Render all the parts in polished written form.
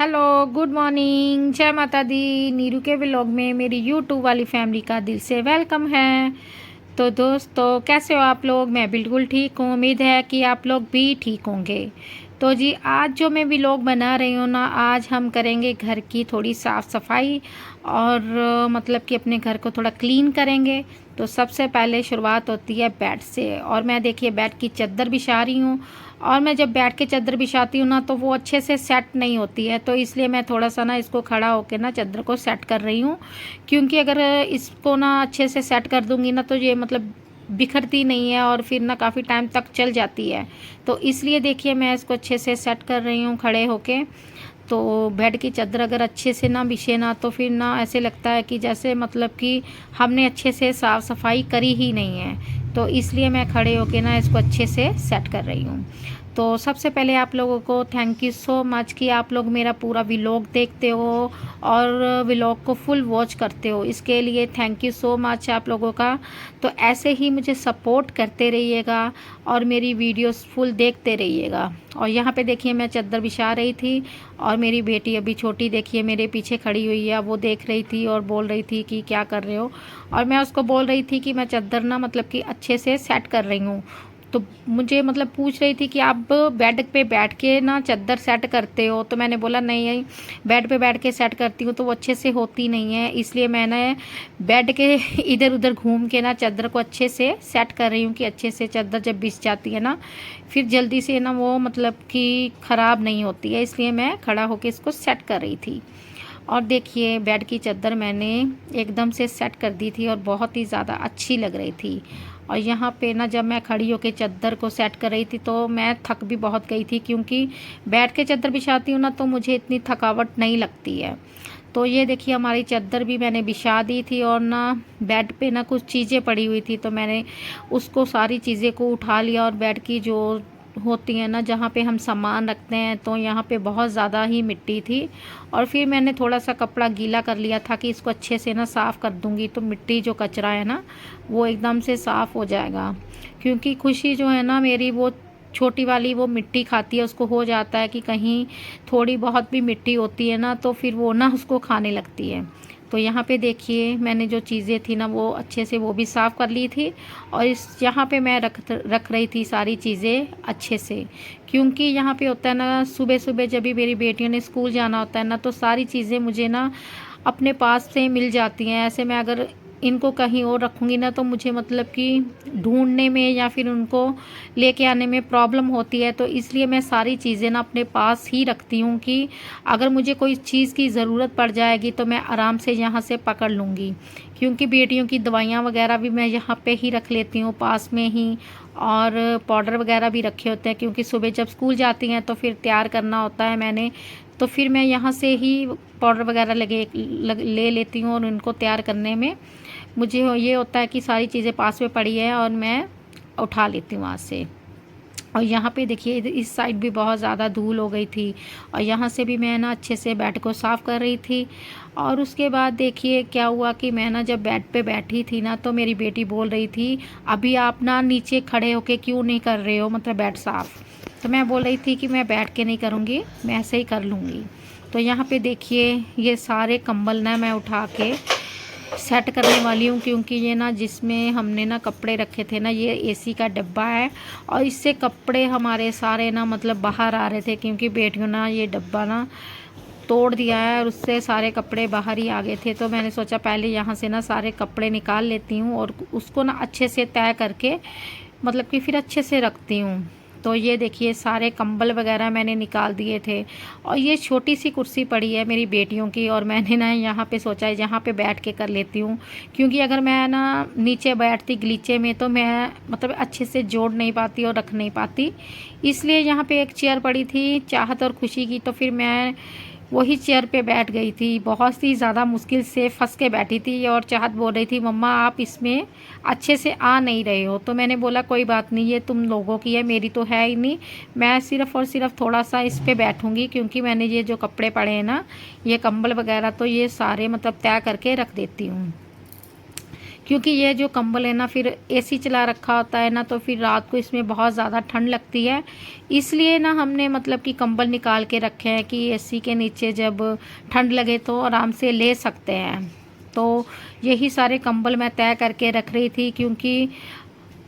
Hello, good morning, जय माता दी। नीरू के व्लॉग में मेरी यूट्यूब वाली फैमिली का दिल से वेलकम है। तो दोस्तों, कैसे हो आप लोग? मैं बिल्कुल ठीक हूँ। उम्मीद है कि आप लोग भी ठीक होंगे। तो जी, आज जो मैं व्लॉग बना रही हूँ ना, आज हम करेंगे घर की थोड़ी साफ़ सफाई और मतलब कि अपने घर को थोड़ा क्लीन करेंगे। तो सबसे पहले शुरुआत होती है बेड से, और मैं देखिए बेड की चादर बिछा रही हूँ। और मैं जब बैठ के चादर बिछाती हूँ ना, तो वो अच्छे से सेट नहीं होती है, तो इसलिए मैं थोड़ा सा ना इसको खड़ा होकर ना चादर को सेट कर रही हूँ। क्योंकि अगर इसको ना अच्छे से सेट कर दूँगी ना, तो ये मतलब बिखरती नहीं है और फिर ना काफ़ी टाइम तक चल जाती है। तो इसलिए देखिए मैं इसको अच्छे से सेट कर रही हूँ खड़े होके। तो बेड की चादर अगर अच्छे से ना बिछे ना, तो फिर ना ऐसे लगता है कि जैसे मतलब कि हमने अच्छे से साफ़ सफाई करी ही नहीं है। तो इसलिए मैं खड़े होके ना इसको अच्छे से सेट कर रही हूँ। तो सबसे पहले आप लोगों को थैंक यू सो मच कि आप लोग मेरा पूरा व्लॉग देखते हो और व्लॉग को फुल वॉच करते हो। इसके लिए थैंक यू सो मच आप लोगों का। तो ऐसे ही मुझे सपोर्ट करते रहिएगा और मेरी वीडियोस फुल देखते रहिएगा। और यहाँ पे देखिए मैं चादर बिछा रही थी, और मेरी बेटी अभी छोटी देखिए मेरे पीछे खड़ी हुई है। वो देख रही थी और बोल रही थी कि क्या कर रहे हो, और मैं उसको बोल रही थी कि मैं चादर ना मतलब कि अच्छे से सेट कर रही हूँ। तो मुझे मतलब पूछ रही थी कि आप बेड पे बैठ के ना चादर सेट करते हो, तो मैंने बोला नहीं, बेड पे बैठ के सेट करती हूँ तो वो अच्छे से होती नहीं है, इसलिए मैंने बेड के इधर उधर घूम के ना चादर को अच्छे से सेट कर रही हूँ कि अच्छे से चादर जब बिछ जाती है ना, फिर जल्दी से ना वो मतलब कि ख़राब नहीं होती है। इसलिए मैं खड़ा होकर इसको सेट कर रही थी। और देखिए बेड की चादर मैंने एकदम से सेट कर दी थी और बहुत ही ज़्यादा अच्छी लग रही थी। और यहाँ पे ना जब मैं खड़ी होकर चादर को सेट कर रही थी तो मैं थक भी बहुत गई थी, क्योंकि बैठ के चादर बिछाती हूँ ना तो मुझे इतनी थकावट नहीं लगती है। तो ये देखिए हमारी चादर भी मैंने बिछा दी थी, और ना बेड पे ना कुछ चीज़ें पड़ी हुई थी, तो मैंने उसको सारी चीज़ें को उठा लिया। और बेड की जो होती है ना जहाँ पे हम सामान रखते हैं, तो यहाँ पे बहुत ज़्यादा ही मिट्टी थी। और फिर मैंने थोड़ा सा कपड़ा गीला कर लिया था कि इसको अच्छे से ना साफ़ कर दूँगी, तो मिट्टी जो कचरा है ना वो एकदम से साफ़ हो जाएगा। क्योंकि खुशी जो है ना मेरी, वो छोटी वाली वो मिट्टी खाती है, उसको हो जाता है कि कहीं थोड़ी बहुत भी मिट्टी होती है ना, तो फिर वो ना उसको खाने लगती है। तो यहाँ पे देखिए मैंने जो चीज़ें थी ना वो अच्छे से वो भी साफ़ कर ली थी। और इस यहाँ पे मैं रख रही थी सारी चीज़ें अच्छे से, क्योंकि यहाँ पे होता है ना सुबह सुबह जब भी मेरी बेटियों ने स्कूल जाना होता है ना, तो सारी चीज़ें मुझे ना अपने पास से मिल जाती हैं। ऐसे मैं अगर इनको कहीं और रखूँगी ना, तो मुझे मतलब कि ढूंढने में या फिर उनको लेके आने में प्रॉब्लम होती है। तो इसलिए मैं सारी चीज़ें ना अपने पास ही रखती हूँ कि अगर मुझे कोई चीज़ की ज़रूरत पड़ जाएगी तो मैं आराम से यहाँ से पकड़ लूँगी। क्योंकि बेटियों की दवाइयाँ वगैरह भी मैं यहाँ पे ही रख लेती हूँ पास में ही। और पाउडर वगैरह भी रखे होते हैं, क्योंकि सुबह जब स्कूल जाती हैं तो फिर तैयार करना होता है मैंने। तो फिर मैं यहाँ से ही पाउडर वगैरह ले लेती हूँ, और उनको तैयार करने में मुझे ये होता है कि सारी चीज़ें पास में पड़ी है और मैं उठा लेती हूँ वहाँ से। और यहाँ पे देखिए इस साइड भी बहुत ज़्यादा धूल हो गई थी, और यहाँ से भी मैं ना अच्छे से बेड को साफ़ कर रही थी। और उसके बाद देखिए क्या हुआ कि मैं ना जब बेड पे बैठी थी ना, तो मेरी बेटी बोल रही थी अभी आप ना नीचे खड़े होके क्यों नहीं कर रहे हो, मतलब बेड साफ़। तो मैं बोल रही थी कि मैं बैठ के नहीं करूँगी, मैं ऐसे ही कर लूँगी। तो यहाँ पे देखिए ये सारे कंबल ना मैं उठा के सेट करने वाली हूँ, क्योंकि ये ना जिसमें हमने ना कपड़े रखे थे ना, ये एसी का डब्बा है, और इससे कपड़े हमारे सारे ना मतलब बाहर आ रहे थे, क्योंकि बेटियों ना ये डब्बा ना तोड़ दिया है और उससे सारे कपड़े बाहर ही आ गए थे। तो मैंने सोचा पहले यहाँ से ना सारे कपड़े निकाल लेती हूँ और उसको ना अच्छे से तय करके मतलब कि फिर अच्छे से रखती हूँ। तो ये देखिए सारे कंबल वगैरह मैंने निकाल दिए थे, और ये छोटी सी कुर्सी पड़ी है मेरी बेटियों की, और मैंने ना यहाँ पे सोचा है यहाँ पे बैठ के कर लेती हूँ। क्योंकि अगर मैं ना नीचे बैठती गलीचे में, तो मैं मतलब अच्छे से जोड़ नहीं पाती और रख नहीं पाती। इसलिए यहाँ पे एक चेयर पड़ी थी चाहत और खुशी की, तो फिर मैं वही चेयर पे बैठ गई थी। बहुत ही ज़्यादा मुश्किल से फंस के बैठी थी, और चाहत बोल रही थी मम्मा आप इसमें अच्छे से आ नहीं रहे हो। तो मैंने बोला कोई बात नहीं, ये तुम लोगों की है, मेरी तो है ही नहीं। मैं सिर्फ़ और सिर्फ थोड़ा सा इस पे बैठूंगी, क्योंकि मैंने ये जो कपड़े पड़े हैं ना, ये कंबल वगैरह तो ये सारे मतलब तय करके रख देती हूँ। क्योंकि ये जो कंबल है ना फिर एसी चला रखा होता है ना, तो फिर रात को इसमें बहुत ज़्यादा ठंड लगती है। इसलिए ना हमने मतलब कि कंबल निकाल के रखे हैं कि एसी के नीचे जब ठंड लगे तो आराम से ले सकते हैं। तो यही सारे कंबल मैं तय करके रख रही थी, क्योंकि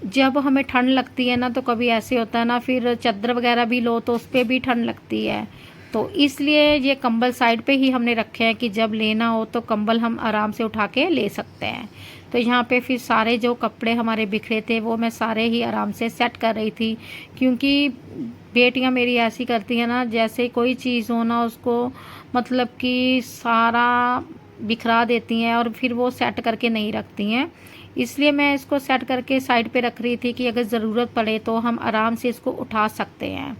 जब हमें ठंड लगती है ना तो कभी ऐसे होता है ना, फिर चादर वगैरह भी लो तो उस पर भी ठंड लगती है। तो इसलिए ये कंबल साइड पे ही हमने रखे हैं कि जब लेना हो तो कंबल हम आराम से उठा के ले सकते हैं। तो यहाँ पे फिर सारे जो कपड़े हमारे बिखरे थे वो मैं सारे ही आराम से सेट कर रही थी, क्योंकि बेटियाँ मेरी ऐसी करती हैं ना, जैसे कोई चीज़ हो ना उसको मतलब कि सारा बिखरा देती हैं और फिर वो सेट करके नहीं रखती हैं। इसलिए मैं इसको सेट करके साइड पे रख रही थी कि अगर ज़रूरत पड़े तो हम आराम से इसको उठा सकते हैं।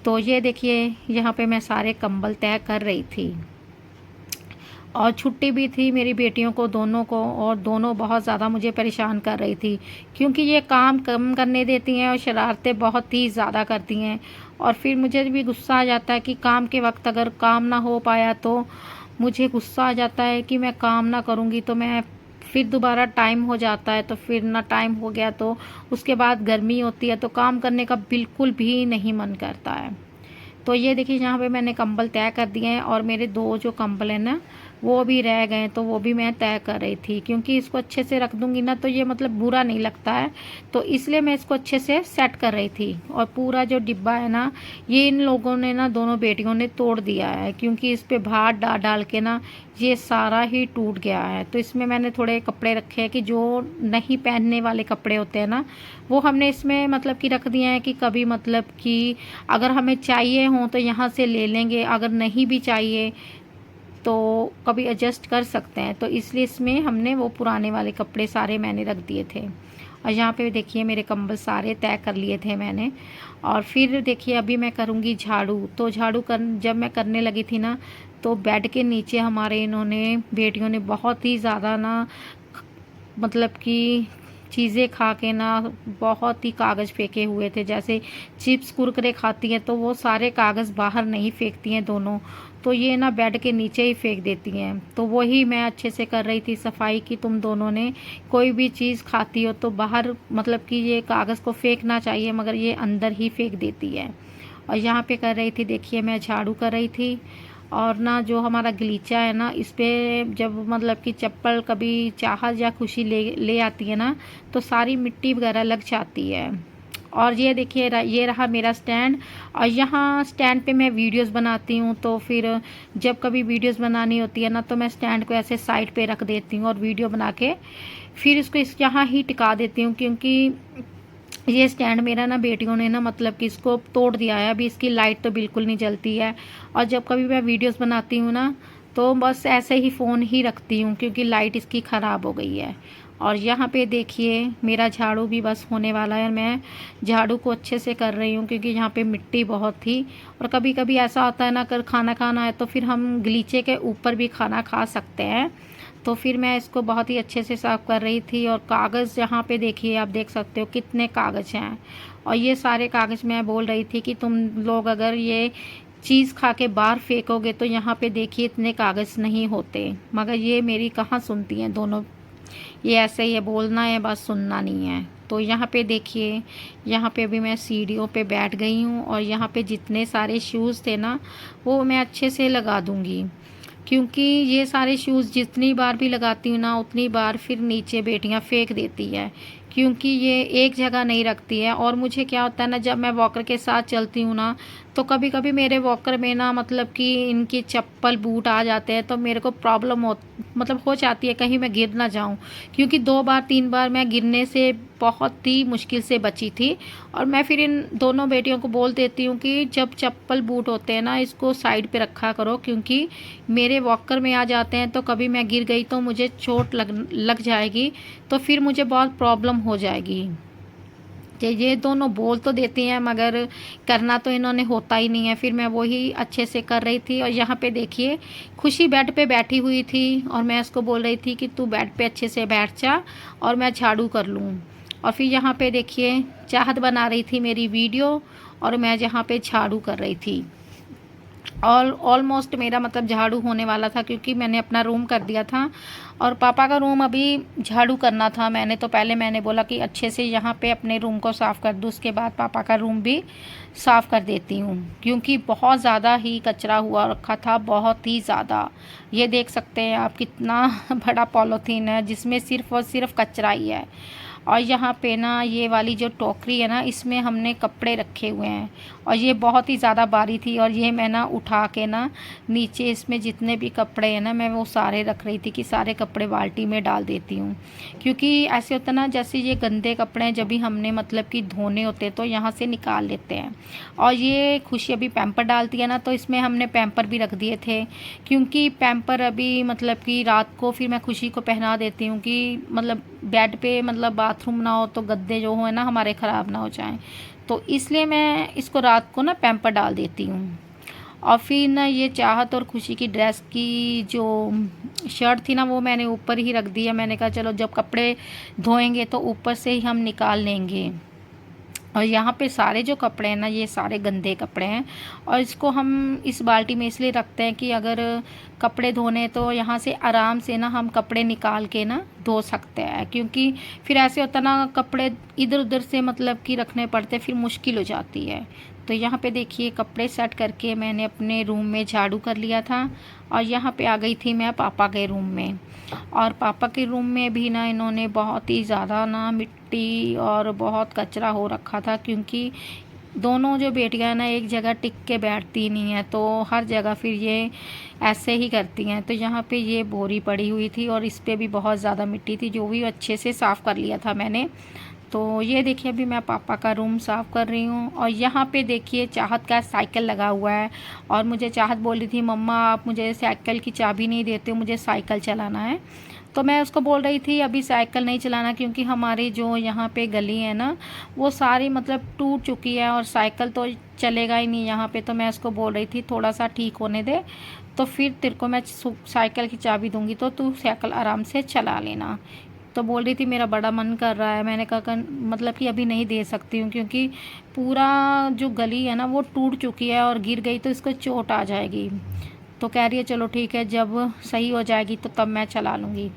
तो ये देखिए यहाँ पे मैं सारे कंबल तय कर रही थी, और छुट्टी भी थी मेरी बेटियों को दोनों को, और दोनों बहुत ज़्यादा मुझे परेशान कर रही थी, क्योंकि ये काम कम करने देती हैं और शरारतें बहुत ही ज़्यादा करती हैं। और फिर मुझे भी गुस्सा आ जाता है कि काम के वक्त अगर काम ना हो पाया तो मुझे गुस्सा आ जाता है कि मैं काम ना करूँगी तो मैं फिर दोबारा टाइम हो जाता है, तो फिर ना टाइम हो गया तो उसके बाद गर्मी होती है तो काम करने का बिल्कुल भी नहीं मन करता है। तो ये देखिए यहाँ पे मैंने कंबल तय कर दिए हैं, और मेरे दो जो कंबल हैं ना वो भी रह गए, तो वो भी मैं तय कर रही थी, क्योंकि इसको अच्छे से रख दूँगी ना तो ये मतलब बुरा नहीं लगता है। तो इसलिए मैं इसको अच्छे से सेट कर रही थी। और पूरा जो डिब्बा है ना ये इन लोगों ने ना, दोनों बेटियों ने तोड़ दिया है, क्योंकि इस पर भार डाल डाल के ना ये सारा ही टूट गया है। तो इसमें मैंने थोड़े कपड़े रखे हैं कि जो नहीं पहनने वाले कपड़े होते हैं ना वो हमने इसमें मतलब कि रख दिए हैं, कि कभी मतलब कि अगर हमें चाहिए हो तो यहाँ से ले लेंगे, अगर नहीं भी चाहिए तो कभी एडजस्ट कर सकते हैं। तो इसलिए इसमें हमने वो पुराने वाले कपड़े सारे मैंने रख दिए थे। और यहाँ पे देखिए मेरे कंबल सारे तय कर लिए थे मैंने। और फिर देखिए अभी मैं करूँगी झाड़ू। तो झाड़ू कर जब मैं करने लगी थी ना तो बेड के नीचे हमारे इन्होंने बेटियों ने बहुत ही ज़्यादा ना मतलब कि चीज़ें खा के ना बहुत ही कागज़ फेंके हुए थे। जैसे चिप्स कुरकुरे खाती हैं तो वो सारे कागज़ बाहर नहीं फेंकती हैं दोनों, तो ये ना बेड के नीचे ही फेंक देती हैं। तो वही मैं अच्छे से कर रही थी सफाई की, तुम दोनों ने कोई भी चीज़ खाती हो तो बाहर मतलब कि ये कागज़ को फेंकना चाहिए, मगर ये अंदर ही फेंक देती है। और यहाँ पे कर रही थी देखिए मैं झाड़ू कर रही थी। और ना जो हमारा गलीचा है ना इस पर जब मतलब कि चप्पल कभी चाहत या खुशी ले आती है ना तो सारी मिट्टी वगैरह लग जाती है। और ये देखिए ये रहा मेरा स्टैंड। और यहाँ स्टैंड पे मैं वीडियोस बनाती हूँ, तो फिर जब कभी वीडियोस बनानी होती है ना तो मैं स्टैंड को ऐसे साइड पे रख देती हूँ और वीडियो बना के फिर इसको यहाँ ही टिका देती हूँ, क्योंकि ये स्टैंड मेरा ना बेटियों ने ना मतलब कि इसको तोड़ दिया है। अभी इसकी लाइट तो बिल्कुल नहीं जलती है, और जब कभी मैं वीडियोस बनाती हूँ ना तो बस ऐसे ही फ़ोन ही रखती हूँ, क्योंकि लाइट इसकी ख़राब हो गई है। और यहाँ पे देखिए मेरा झाड़ू भी बस होने वाला है। मैं झाड़ू को अच्छे से कर रही हूँ, क्योंकि यहाँ पे मिट्टी बहुत थी। और कभी कभी ऐसा होता है ना, अगर खाना खाना है तो फिर हम गलीचे के ऊपर भी खाना खा सकते हैं। तो फिर मैं इसको बहुत ही अच्छे से साफ़ कर रही थी। और कागज़ यहाँ पे देखिए आप देख सकते हो कितने कागज़ हैं। और ये सारे कागज़ मैं बोल रही थी कि तुम लोग अगर ये चीज़ खा के बाहर फेंकोगे तो यहाँ पे देखिए इतने कागज़ नहीं होते, मगर ये मेरी कहाँ सुनती हैं दोनों। ये ऐसे ही है, बोलना है बस सुनना नहीं है। तो यहाँ पे देखिए यहाँ पे अभी मैं सीढ़ियों पे बैठ गई हूँ, और यहाँ पे जितने सारे शूज़ थे ना वो मैं अच्छे से लगा दूँगी, क्योंकि ये सारे शूज़ जितनी बार भी लगाती हूँ ना उतनी बार फिर नीचे बेटियाँ फेंक देती है, क्योंकि ये एक जगह नहीं रखती है। और मुझे क्या होता है ना, जब मैं वॉकर के साथ चलती हूँ ना तो कभी कभी मेरे वॉकर में ना मतलब कि इनकी चप्पल बूट आ जाते हैं, तो मेरे को प्रॉब्लम हो जाती है कहीं मैं गिर ना जाऊँ, क्योंकि 2 बार 3 बार मैं गिरने से बहुत ही मुश्किल से बची थी। और मैं फिर इन दोनों बेटियों को बोल देती हूँ कि जब चप्पल बूट होते हैं ना इसको साइड पे रखा करो, क्योंकि मेरे वॉकर में आ जाते हैं तो कभी मैं गिर गई तो मुझे चोट लग जाएगी, तो फिर मुझे बहुत प्रॉब्लम हो जाएगी। ये दोनों बोल तो देती हैं मगर करना तो इन्होंने होता ही नहीं है। फिर मैं वही अच्छे से कर रही थी। और यहाँ पे देखिए खुशी बेड पे बैठी हुई थी, और मैं उसको बोल रही थी कि तू बेड पे अच्छे से बैठ जा और मैं झाड़ू कर लूँ। और फिर यहाँ पे देखिए चाहत बना रही थी मेरी वीडियो, और मैं यहाँ पे झाड़ू कर रही थी। ऑलमोस्ट मेरा मतलब झाड़ू होने वाला था, क्योंकि मैंने अपना रूम कर दिया था और पापा का रूम अभी झाड़ू करना था। मैंने बोला कि अच्छे से यहाँ पे अपने रूम को साफ़ कर दूँ, उसके बाद पापा का रूम भी साफ़ कर देती हूँ, क्योंकि बहुत ज़्यादा ही कचरा हुआ रखा था, बहुत ही ज़्यादा। ये देख सकते हैं आप कितना बड़ा पॉलीथीन है जिसमें सिर्फ़ और सिर्फ कचरा ही है। और यहाँ पे ना ये वाली जो टोकरी है ना, इसमें हमने कपड़े रखे हुए हैं और ये बहुत ही ज़्यादा भारी थी और ये मैं ना उठा के ना नीचे इसमें जितने भी कपड़े हैं ना, मैं वो सारे रख रही थी कि सारे कपड़े बाल्टी में डाल देती हूँ। क्योंकि ऐसे होता ना, जैसे ये गंदे कपड़े हैं जब भी हमने मतलब कि धोने होते तो यहाँ से निकाल लेते हैं। और ये खुशी अभी पैम्पर डालती है ना, तो इसमें हमने पैम्पर भी रख दिए थे, क्योंकि पैम्पर अभी मतलब कि रात को फिर मैं खुशी को पहना देती हूँ कि मतलब बेड पे मतलब बाथरूम ना हो तो गद्दे जो हो ना हमारे ख़राब ना हो जाएं, तो इसलिए मैं इसको रात को ना पैम्पर डाल देती हूँ। और फिर ना ये चाहत और खुशी की ड्रेस की जो शर्ट थी ना, वो मैंने ऊपर ही रख दिया। मैंने कहा चलो जब कपड़े धोएंगे तो ऊपर से ही हम निकाल लेंगे। और यहाँ पे सारे जो कपड़े हैं ना, ये सारे गंदे कपड़े हैं और इसको हम इस बाल्टी में इसलिए रखते हैं कि अगर कपड़े धोने तो यहाँ से आराम से ना हम कपड़े निकाल के ना धो सकते हैं, क्योंकि फिर ऐसे होता ना कपड़े इधर उधर से मतलब कि रखने पड़ते, फिर मुश्किल हो जाती है। तो यहाँ पे देखिए कपड़े सेट करके मैंने अपने रूम में झाड़ू कर लिया था और यहाँ पे आ गई थी मैं पापा के रूम में। और पापा के रूम में भी ना इन्होंने बहुत ही ज़्यादा ना मिट्टी और बहुत कचरा हो रखा था, क्योंकि दोनों जो बेटियां ना एक जगह टिक के बैठती नहीं हैं, तो हर जगह फिर ये ऐसे ही करती हैं। तो यहाँ पे ये बोरी पड़ी हुई थी और इस पे भी बहुत ज़्यादा मिट्टी थी, जो भी अच्छे से साफ़ कर लिया था मैंने। तो ये देखिए अभी मैं पापा का रूम साफ़ कर रही हूँ। और यहाँ पे देखिए चाहत का साइकिल लगा हुआ है और मुझे चाहत बोल रही थी मम्मा आप मुझे साइकिल की चाबी नहीं देते हो, मुझे साइकिल चलाना है। तो मैं उसको बोल रही थी अभी साइकिल नहीं चलाना, क्योंकि हमारी जो यहाँ पे गली है ना, वो सारी मतलब टूट चुकी है और साइकिल तो चलेगा ही नहीं यहाँ पे। तो मैं उसको बोल रही थी थोड़ा सा ठीक होने दे, तो फिर तेरे को मैं साइकिल की चाबी दूँगी तो तू साइकिल आराम से चला लेना। तो बोल रही थी मेरा बड़ा मन कर रहा है। मैंने कहा मतलब कि अभी नहीं दे सकती हूँ, क्योंकि पूरा जो गली है ना वो टूट चुकी है और गिर गई तो इसको चोट आ जाएगी। तो कह रही है चलो ठीक है, जब सही हो जाएगी तो तब मैं चला लूँगी।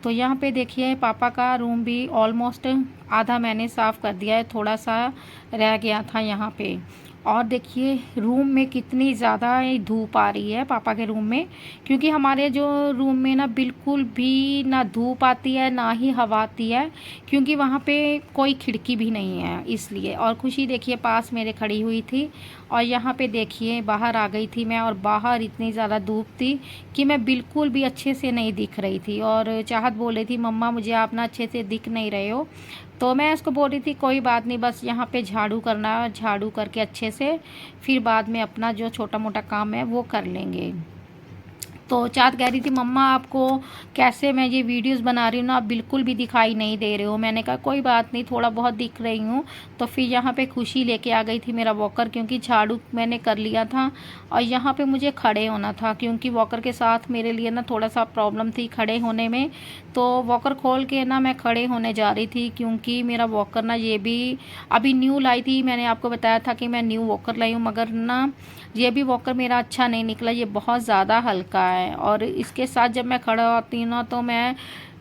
तो यहाँ पे देखिए पापा का रूम भी ऑलमोस्ट आधा मैंने साफ़ कर दिया है, थोड़ा सा रह गया था यहाँ पे। और देखिए रूम में कितनी ज़्यादा धूप आ रही है पापा के रूम में, क्योंकि हमारे जो रूम में ना बिल्कुल भी ना धूप आती है ना ही हवा आती है, क्योंकि वहाँ पे कोई खिड़की भी नहीं है इसलिए। और खुशी देखिए पास मेरे खड़ी हुई थी और यहाँ पे देखिए बाहर आ गई थी मैं, और बाहर इतनी ज़्यादा धूप थी कि मैं बिल्कुल भी अच्छे से नहीं दिख रही थी। और चाहत बोल रही थी मम्मा मुझे आप ना अच्छे से दिख नहीं रहे हो। तो मैं उसको बोल रही थी कोई बात नहीं, बस यहाँ पे झाड़ू करना, झाड़ू करके अच्छे से फिर बाद में अपना जो छोटा मोटा काम है वो कर लेंगे। तो चाहत कह रही थी मम्मा आपको कैसे मैं ये वीडियोस बना रही हूँ ना, आप बिल्कुल भी दिखाई नहीं दे रहे हो। मैंने कहा कोई बात नहीं, थोड़ा बहुत दिख रही हूँ। तो फिर यहाँ पे खुशी लेके आ गई थी मेरा वॉकर, क्योंकि झाड़ू मैंने कर लिया था और यहाँ पे मुझे खड़े होना था, क्योंकि वॉकर के साथ मेरे लिए ना थोड़ा सा प्रॉब्लम थी खड़े होने में। तो वॉकर खोल के ना मैं खड़े होने जा रही थी, क्योंकि मेरा वॉकर ना ये भी अभी न्यू लाई थी। मैंने आपको बताया था कि मैं न्यू वॉकर लाई हूँ, मगर ना ये भी वॉकर मेरा अच्छा नहीं निकला, ये बहुत ज़्यादा हल्का है। और इसके साथ जब मैं खड़ा होती हूँ ना तो मैं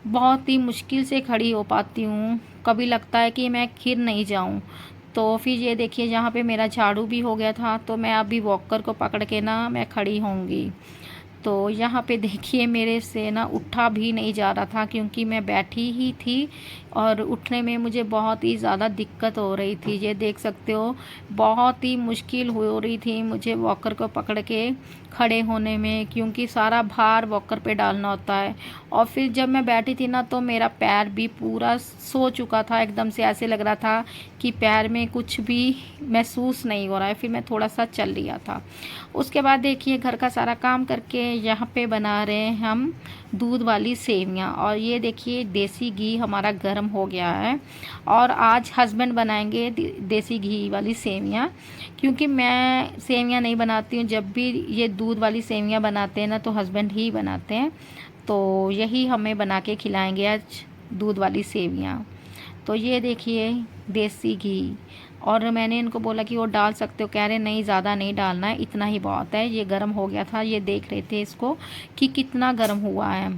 बहुत ही मुश्किल से खड़ी हो पाती हूँ, कभी लगता है कि मैं गिर नहीं जाऊँ। तो फिर ये देखिए यहाँ पे मेरा झाड़ू भी हो गया था, तो मैं अभी वॉकर को पकड़ के ना मैं खड़ी होंगी। तो यहाँ पे देखिए मेरे से ना उठा भी नहीं जा रहा था, क्योंकि मैं बैठी ही थी और उठने में मुझे बहुत ही ज़्यादा दिक्कत हो रही थी। ये देख सकते हो बहुत ही मुश्किल हो रही थी मुझे वॉकर को पकड़ के खड़े होने में, क्योंकि सारा भार वॉकर पे डालना होता है। और फिर जब मैं बैठी थी ना तो मेरा पैर भी पूरा सो चुका था, एकदम से ऐसे लग रहा था कि पैर में कुछ भी महसूस नहीं हो रहा है। फिर मैं थोड़ा सा चल लिया था। उसके बाद देखिए घर का सारा काम करके यहाँ पे बना रहे हैं हम दूध वाली सेवियाँ। और ये देखिए देसी घी हमारा गर्म हो गया है और आज हस्बैंड बनाएंगे देसी घी वाली सेवियाँ, क्योंकि मैं सेवियाँ नहीं बनाती हूँ। जब भी ये दूध वाली सेवियाँ बनाते हैं ना तो हस्बैंड ही बनाते हैं, तो यही हमें बना के खिलाएंगे आज दूध वाली सेवियाँ। तो ये देखिए देसी घी, और मैंने इनको बोला कि वो डाल सकते हो, कह रहे नहीं ज़्यादा नहीं डालना है, इतना ही बहुत है। ये गर्म हो गया था, ये देख रहे थे इसको कि कितना गर्म हुआ है।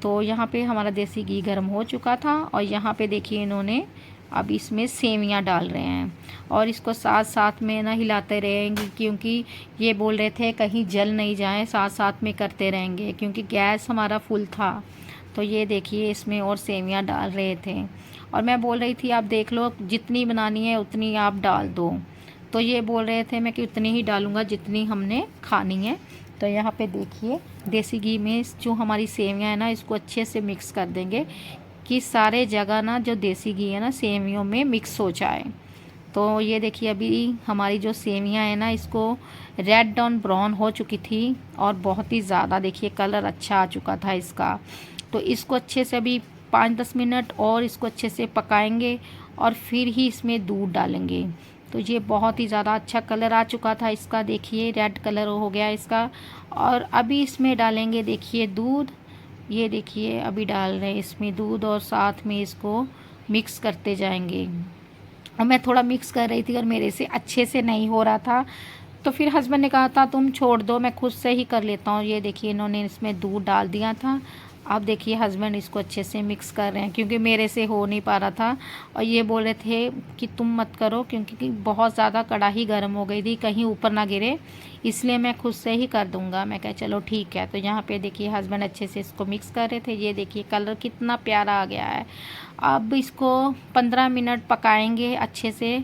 तो यहाँ पे हमारा देसी घी गर्म हो चुका था और यहाँ पे देखिए इन्होंने अब इसमें सेवियाँ डाल रहे हैं और इसको साथ साथ में ना हिलाते रहेंगे, क्योंकि ये बोल रहे थे कहीं जल नहीं जाए, साथ साथ में करते रहेंगे क्योंकि गैस हमारा फुल था। तो ये देखिए इसमें और सेवियाँ डाल रहे थे और मैं बोल रही थी आप देख लो जितनी बनानी है उतनी आप डाल दो। तो ये बोल रहे थे मैं कि उतनी ही डालूँगा जितनी हमने खानी है। तो यहाँ पे देखिए देसी घी में जो हमारी सेवियाँ है ना, इसको अच्छे से मिक्स कर देंगे कि सारे जगह ना जो देसी घी है ना सेवियों में मिक्स हो जाए। तो ये देखिए अभी हमारी जो सेवियाँ है ना, इसको रेड ऑन ब्राउन हो चुकी थी और बहुत ही ज़्यादा देखिए कलर अच्छा आ चुका था इसका। तो इसको अच्छे से अभी 5-10 मिनट और इसको अच्छे से पकाएंगे और फिर ही इसमें दूध डालेंगे। तो ये बहुत ही ज़्यादा अच्छा कलर आ चुका था इसका, देखिए रेड कलर हो गया इसका। और अभी इसमें डालेंगे देखिए दूध, ये देखिए अभी डाल रहे हैं इसमें दूध और साथ में इसको मिक्स करते जाएंगे। और मैं थोड़ा मिक्स कर रही थी और मेरे से अच्छे से नहीं हो रहा था, तो फिर हस्बैंड ने कहा था तुम छोड़ दो मैं खुद से ही कर लेता हूँ। ये देखिए इन्होंने इसमें दूध डाल दिया था। अब देखिए हस्बैंड इसको अच्छे से मिक्स कर रहे हैं क्योंकि मेरे से हो नहीं पा रहा था और ये बोल रहे थे कि तुम मत करो क्योंकि बहुत ज़्यादा कढ़ाई गर्म हो गई थी, कहीं ऊपर ना गिरे, इसलिए मैं खुद से ही कर दूंगा। मैं कहा चलो ठीक है। तो यहाँ पे देखिए हस्बैंड अच्छे से इसको मिक्स कर रहे थे। ये देखिए कलर कितना प्यारा आ गया है। अब इसको 15 मिनट पकाएंगे अच्छे से।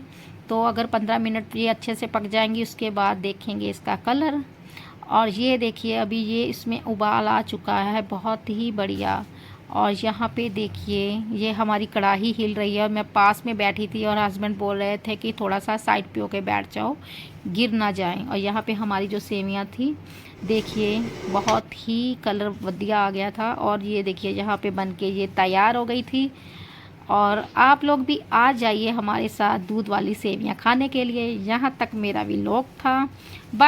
तो अगर 15 मिनट ये अच्छे से पक जाएंगी उसके बाद देखेंगे इसका कलर। और ये देखिए अभी ये इसमें उबाल आ चुका है बहुत ही बढ़िया। और यहाँ पे देखिए ये हमारी कढ़ाई हिल रही है और मैं पास में बैठी थी और हस्बैंड बोल रहे थे कि थोड़ा सा साइड पे होके बैठ जाओ, गिर ना जाए। और यहाँ पे हमारी जो सेवियाँ थी देखिए बहुत ही कलर बढ़िया आ गया था और ये देखिए यहाँ पे बन के ये तैयार हो गई थी। और आप लोग भी आ जाइए हमारे साथ दूध वाली सेवियाँ खाने के लिए। यहाँ तक मेरा व्लॉग था। बाय।